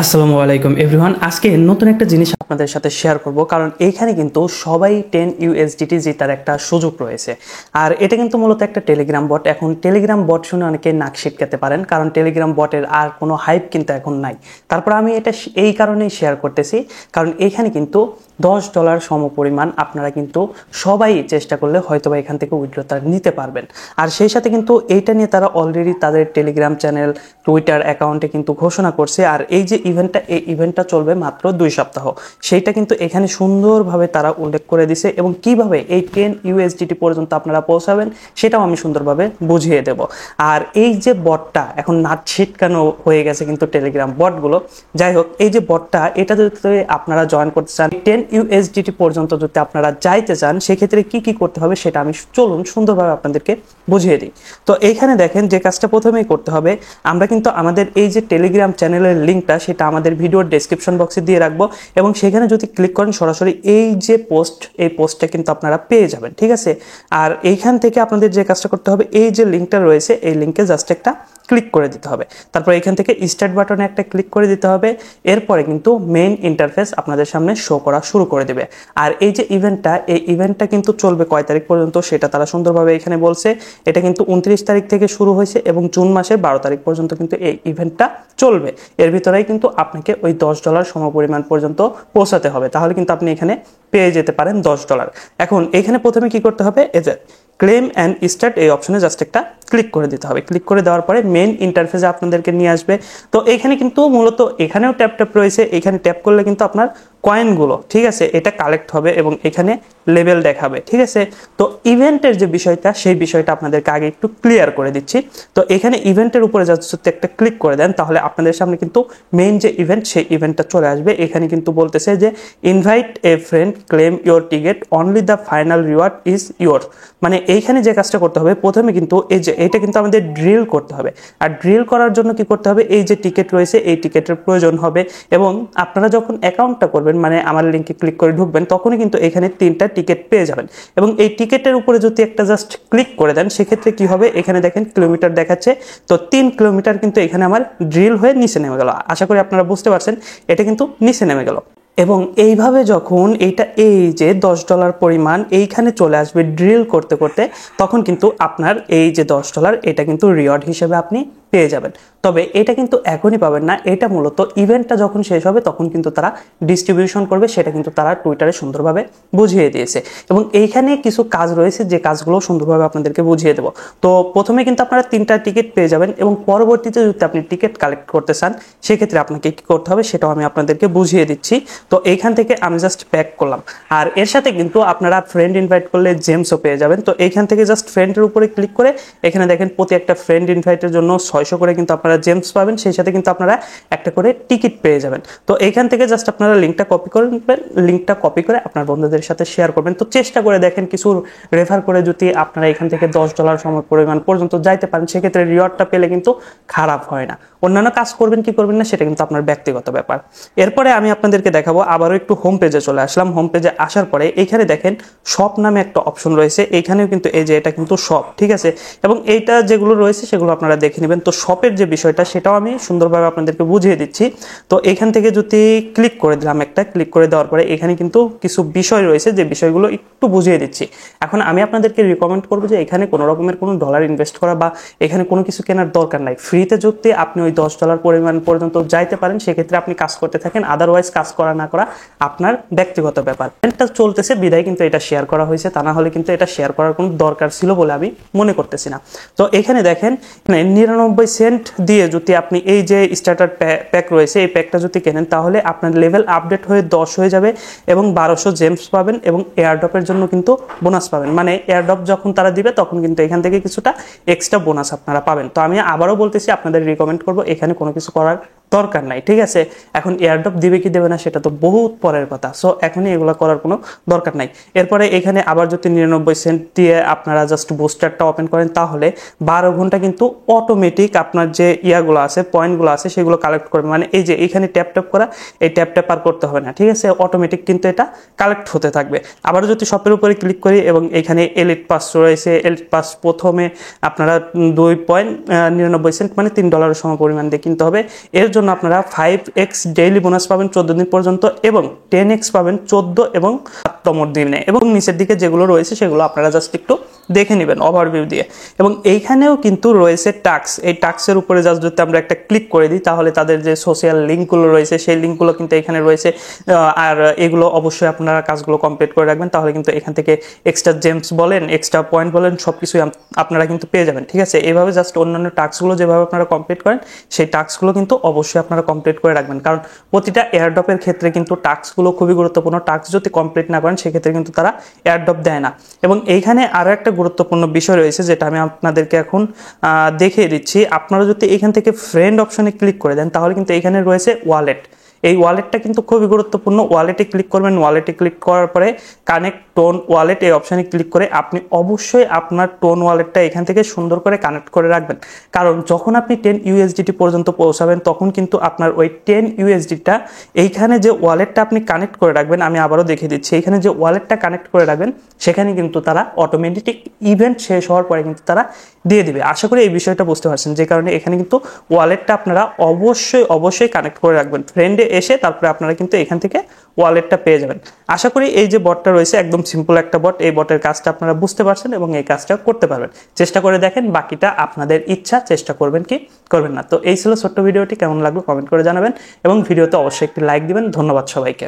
আসসালামু আলাইকুম এভরিওয়ান। আজকে নতুন একটা জিনিস আপনাদের সাথে শেয়ার করব, কারণ এইখানে কিন্তু সবাই 10 ইউএসডিটি জেতার একটা সুযোগ রয়েছে। আর এটা কিন্তু মূলত একটা টেলিগ্রাম বট। এখন টেলিগ্রাম বট শুনে অনেকে নাক সিটকাতে পারেন, কারণ টেলিগ্রাম বটের আর কোনো হাইপ কিন্তু এখন নাই। তারপর আমি এটা এই কারণেই শেয়ার করতেছি, কারণ এইখানে কিন্তু $10 সমপরিমাণ আপনারা কিন্তু সবাই চেষ্টা করলে হয়তোবা এখান থেকে উইথড্রটা নিতে পারবেন। আর সেই সাথে কিন্তু এইটা নিয়ে তারা অলরেডি তাদের টেলিগ্রাম চ্যানেল, টুইটার অ্যাকাউন্টে কিন্তু ঘোষণা করছে। আর এই যে এই ইভেন্টটা চলবে মাত্র 2 সপ্তাহ, সেইটা কিন্তু এখানে সুন্দরভাবে তারা উল্লেখ করে দিছে, এবং কিভাবে এই 10 ইউএসডিটি পর্যন্ত আপনারা পৌঁছাবেন সেটাও আমি সুন্দরভাবে বুঝিয়ে দেব। আর এই যে বটটা এখন নাট ছিটকানো হয়ে গেছে কিন্তু টেলিগ্রাম বটগুলো। যাই হোক, এই যে বটটা, এটা যদি আপনারা জয়েন করতে চান, 10 ইউএসডিটি পর্যন্ত যদি আপনারা যাইতে চান, সেক্ষেত্রে কি কি করতে হবে সেটা আমি চলুন সুন্দরভাবে আপনাদেরকে বুঝিয়ে দিই। তো এইখানে দেখেন যে কাজটা প্রথমেই করতে হবে, আমরা কিন্তু আমাদের এই যে টেলিগ্রাম চ্যানেলের লিঙ্কটা সেটা আমাদের ভিডিওর ডেসক্রিপশন বক্সে দিয়ে রাখবো, এবং সেখানে যদি ক্লিক করেন সরাসরি এই যে এই পোস্টটা কিন্তু আপনারা পেয়ে যাবেন, ঠিক আছে। আর এইখান থেকে আপনাদের যে কাজটা করতে হবে, এই যে লিঙ্কটা রয়েছে এই লিঙ্কে জাস্ট একটা ক্লিক করে দিতে হবে। তারপর এখান থেকে স্টার্ট বাটনে একটা ক্লিক করে দিতে হবে। এরপরে কিন্তু মেইন ইন্টারফেস আপনাদের সামনে শো করা শুরু করে দেবে। আর এই যে এই ইভেন্টটা কিন্তু চলবে কয় তারিখ পর্যন্ত সেটা তারা সুন্দরভাবে এখানে বলছে। এটা কিন্তু 29 তারিখ থেকে শুরু হয়েছে এবং জুন মাসের 12 তারিখ পর্যন্ত কিন্তু এই ইভেন্টটা চলবে। এর ভিতরেই কিন্তু আপনাকে ওই $10 সমপরিমাণ পর্যন্ত পৌঁছাতে হবে, তাহলে কিন্তু আপনি এখানে পেয়ে যেতে পারেন $10। এখন এখানে প্রথমে কি করতে হবে, এই যে ক্লেম অ্যান্ড স্টার্ট এই অপশনে জাস্ট একটা ক্লিক করে দিতে হবে। ক্লিক করে দেওয়ার পরে মেইন ইন্টারফেসে আপনাদেরকে নিয়ে আসবে। তো এখানে কিন্তু মূলত এখানেও ট্যাপ রয়েছে, এখানে ট্যাপ করলে কিন্তু আপনার কয়েনগুলো, ঠিক আছে, এটা কালেক্ট হবে এবং এখানে লেভেল দেখাবে, ঠিক আছে। তো ইভেন্টের যে বিষয়টা, সেই বিষয়টা আপনাদেরকে আগে একটু ক্লিয়ার করে দিচ্ছি। তো এখানে ইভেন্টের উপরে যদি একটা ক্লিক করে দেন, তাহলে আপনাদের সামনে কিন্তু মেইন যে ইভেন্ট সেই ইভেন্টটা চলে আসবে। এখানে কিন্তু বলতেছে যে invite a friend, claim your ticket, only the final reward is your. মানে এইখানে যে কাজটা করতে হবে, প্রথমে কিন্তু এই যে এটা কিন্তু আমাদের ড্রিল করতে হবে। আর ড্রিল করার জন্য কি করতে হবে, এই যে টিকিট রয়েছে এই টিকিটের প্রয়োজন হবে। এবং আপনারা যখন অ্যাকাউন্টটা করবেন, মানে আমার লিঙ্কে ক্লিক করে ঢুকবেন, তখনই কিন্তু এখানে 3টা টিকিট পেয়ে যাবেন। এবং এই টিকিটের উপরে যদি একটা জাস্ট ক্লিক করে দেন, সেক্ষেত্রে কি হবে, এখানে দেখেন কিলোমিটার দেখাচ্ছে। তো 3 কিলোমিটার কিন্তু এখানে আমার ড্রিল হয়ে নিচে নেমে গেল। আশা করি আপনারা বুঝতে পারছেন, এটা কিন্তু নিচে নেমে গেল। এবং এইভাবে যখন এই যে $10 পরিমাণ এইখানে চলে আসবে ড্রিল করতে করতে, তখন কিন্তু আপনার এই যে $10 এটা কিন্তু রিওয়ার্ড হিসেবে আপনি পেয়ে যাবেন। তবে এটা কিন্তু এখনই পাবেন না, এটা মূলত ইভেন্টটা যখন শেষ হবে তখন কিন্তু তারা ডিস্ট্রিবিউশন করবে। সেটা কিন্তু তারা টুইটারে সুন্দরভাবে বুঝিয়ে দিয়েছে। এবং এইখানে কিছু কাজ রয়েছে যে কাজগুলো সুন্দরভাবে আপনাদেরকে বুঝিয়ে দেবো। তো প্রথমে কিন্তু আপনারা 3টা টিকিট পেয়ে যাবেন, এবং পরবর্তীতে যদি আপনি টিকিট কালেক্ট করতে চান, সেক্ষেত্রে আপনাকে কী করতে হবে সেটাও আমি আপনাদেরকে বুঝিয়ে দিচ্ছি। তো এইখান থেকে আমি জাস্ট প্যাক করলাম। আর এর সাথে কিন্তু আপনারা ফ্রেন্ড ইনভাইট করলে জেমসও পেয়ে যাবেন। তো এইখান থেকে জাস্ট ফ্রেন্ডের উপরে ক্লিক করে এখানে দেখেন প্রতি একটা ফ্রেন্ড ইনভাইটের জন্য 600 করে কিন্তু আপনারা জেমস পাবেন, সেই সাথে কিন্তু আপনারা একটা করে টিকিট পেয়ে যাবেন। তো এইখান থেকে জাস্ট আপনারা লিঙ্কটা কপি করবেন, লিঙ্কটা কপি করে আপনার বন্ধুদের সাথে শেয়ার করবেন। তো চেষ্টা করে দেখেন কিছু রেফার করে যদি আপনারা এখান থেকে $10 সমপরিমাণ পর্যন্ত যাইতে পারেন, সেক্ষেত্রে রিওয়ার্ডটা পেলে কিন্তু খারাপ হয় না। অন্যান্য কাজ করবেন কি করবেন না সেটা কিন্তু আপনার ব্যক্তিগত ব্যাপার। এরপরে আমি আপনাদেরকে দেখাবো, আবারও একটু হোম পেজে চলে আসলাম। হোম পেজে আসার পরে এইখানে দেখেন শপ নামে একটা অপশন রয়েছে। এইখানেও কিন্তু এই যে এটা কিন্তু শপ, ঠিক আছে। এবং এইটা যেগুলো রয়েছে সেগুলো আপনারা দেখে নেবেন। তো শপের যে বিষয়টা সেটাও আমি সুন্দরভাবে আপনাদেরকে বুঝিয়ে দিচ্ছি। তো এখান থেকে যদি ক্লিক করে দিলাম, একটা ক্লিক করে দেওয়ার পরে এখানে কিন্তু কিছু বিষয় রয়েছে, যে বিষয়গুলো একটু বুঝিয়ে দিচ্ছি। এখন আমি আপনাদেরকে রিকমেন্ড করবো যে এখানে কোনো রকমের কোনো ডলার ইনভেস্ট করা বা এখানে কোনো কিছু কেনার দরকার নাই। ফ্রিতে যদি আপনি ওই $10 পরিমাণ পর্যন্ত যাইতে পারেন, সেক্ষেত্রে আপনি কাজ করতে থাকেন। আদারওয়াইজ কাজ করা না করা আপনার ব্যক্তিগত ব্যাপার। এটা চলতেছে বিদায় কিন্তু এটা শেয়ার করা হয়েছে, তা না হলে কিন্তু এটা শেয়ার করার কোনো দরকার ছিল বলে আমি মনে করতেছি না। তো এখানে দেখেন 99 সেন্ট দিয়ে যদি আপনি এই যে স্টার্টার প্যাক রয়েছে এই প্যাকটা যদি কেনেন, তাহলে আপনার লেভেল আপডেট হয়ে 10 হয়ে যাবে এবং 1200 জেমস পাবেন, এবং এয়ারড্রপের জন্য কিন্তু বোনাস পাবেন। মানে এয়ারড্রপ যখন তারা দিবে তখন কিন্তু এখান থেকে কিছুটা এক্সট্রা বোনাস আপনারা পাবেন। তো আমি আবারও বলতেছি, আপনাদের রিকমেন্ড করবো এখানে কোনো কিছু করার দরকার নাই, ঠিক আছে। এখন এয়ারড্রপ দিবে কি দেবে না সেটা তো বহুত পরের কথা, সো এখনই এগুলো করার কোনো দরকার নাই। এরপরে এখানে আবার যদি 99 সেন্ট দিয়ে আপনারা জাস্ট বুস্টারটা ওপেন করেন, তাহলে 12 ঘন্টা কিন্তু অটোমেটিক আপনার যে ইয়াগুলো আছে, পয়েন্টগুলো আছে, সেগুলো কালেক্ট করবে। মানে এই যে এখানে ট্যাপ করা, এই ট্যাপ আর করতে হবে না, ঠিক আছে। অটোমেটিক কিন্তু এটা কালেক্ট হতে থাকবে। আবার যদি শপের উপরে ক্লিক করি, এবং এখানে এলিট পাস রয়েছে। এলিট পাস প্রথমে আপনারা 2.99 সেন্ট মানে $3 সমপরিমাণ দিয়ে কিনতে হবে। এর জন্য জন্য আপনারা 5x ডেইলি বোনাস পাবেন 14 দিন পর্যন্ত এবং 10x পাবেন 14 এবং 7তম দিনে, এবং নিচের দিকে যেগুলো রয়েছে সেগুলো আপনারা জাস্ট একটু দেখে নেবেন ওভারভিউ দিয়ে। এবং এইখানেও কিন্তু রয়েছে টাস্ক, এই টাস্কের উপরে জাস্ট যদি আমরা একটা ক্লিক করে দিই তাহলে তাদের যে সোশ্যাল লিঙ্কগুলো রয়েছে সেই লিঙ্কগুলো কিন্তু এখানে রয়েছে। আর এগুলো অবশ্যই আপনারা কাজগুলো কমপ্লিট করে রাখবেন, তাহলে কিন্তু এখান থেকে এক্সট্রা জেমস বলেন, এক্সট্রা পয়েন্ট বলেন, সব কিছুই আপনারা কিন্তু পেয়ে যাবেন। ঠিক আছে, এইভাবে জাস্ট অন্যান্য টাস্কগুলো যেভাবে আপনারা কমপ্লিট করেন সেই টাস্কগুলো কিন্তু অবশ্যই আপনারা কমপ্লিট করে রাখবেন, কারণ প্রতিটা এয়ারড্রপের ক্ষেত্রে কিন্তু টাস্কগুলো খুবই গুরুত্বপূর্ণ। টাস্ক যদি কমপ্লিট না করেন সেক্ষেত্রে কিন্তু তারা এয়ারড্রপ দেয় না। এবং এইখানে আরও একটা গুরুত্বপূর্ণ বিষয় রয়েছে যেটা আমি আপনাদেরকে এখন দেখিয়ে দিচ্ছি। আপনারা যদি এখান থেকে ফ্রেন্ড অপশনে ক্লিক করে দেন তাহলে কিন্তু এখানে রয়েছে ওয়ালেট। এই ওয়ালেটটা কিন্তু খুবই গুরুত্বপূর্ণ। ওয়ালেটে ক্লিক করবেন, ওয়ালেটে ক্লিক করার পরে কানেক্ট টোন ওয়ালেট এই অপশানে ক্লিক করে আপনি অবশ্যই আপনার টোন ওয়ালেটটা এখান থেকে সুন্দর করে কানেক্ট করে রাখবেন, কারণ যখন আপনি 10 USDT পর্যন্ত পৌঁছাবেন তখন কিন্তু আপনার ওই 10 USDটা এইখানে যে ওয়ালেটটা আপনি কানেক্ট করে রাখবেন, আমি আবারও দেখিয়ে দিচ্ছি, এইখানে যে ওয়ালেটটা কানেক্ট করে রাখবেন সেখানে কিন্তু তারা অটোমেটিক ইভেন্ট শেষ হওয়ার পরে কিন্তু তারা দিয়ে দিবে। আশা করি এই বিষয়টা বুঝতে পারছেন, যে কারণে এখানে কিন্তু ওয়ালেটটা আপনারা অবশ্যই কানেক্ট করে রাখবেন। ফ্রেন্ডে এসে তারপরে আপনারা কিন্তু এখান থেকে ওয়ালেটটা পেয়ে যাবেন। আশা করি এই যে বটটা রয়েছে একদম সিম্পল একটা বট, এই বটের কাজটা আপনারা বুঝতে পারছেন এবং এই কাজটা করতে পারবেন। চেষ্টা করে দেখেন, বাকিটা আপনাদের ইচ্ছা, চেষ্টা করবেন কি করবেন না। তো এই ছিল ছোট্ট ভিডিওটি, কেমন লাগলো কমেন্ট করে জানাবেন এবং ভিডিওতে অবশ্যই একটি লাইক দিবেন। ধন্যবাদ সবাইকে।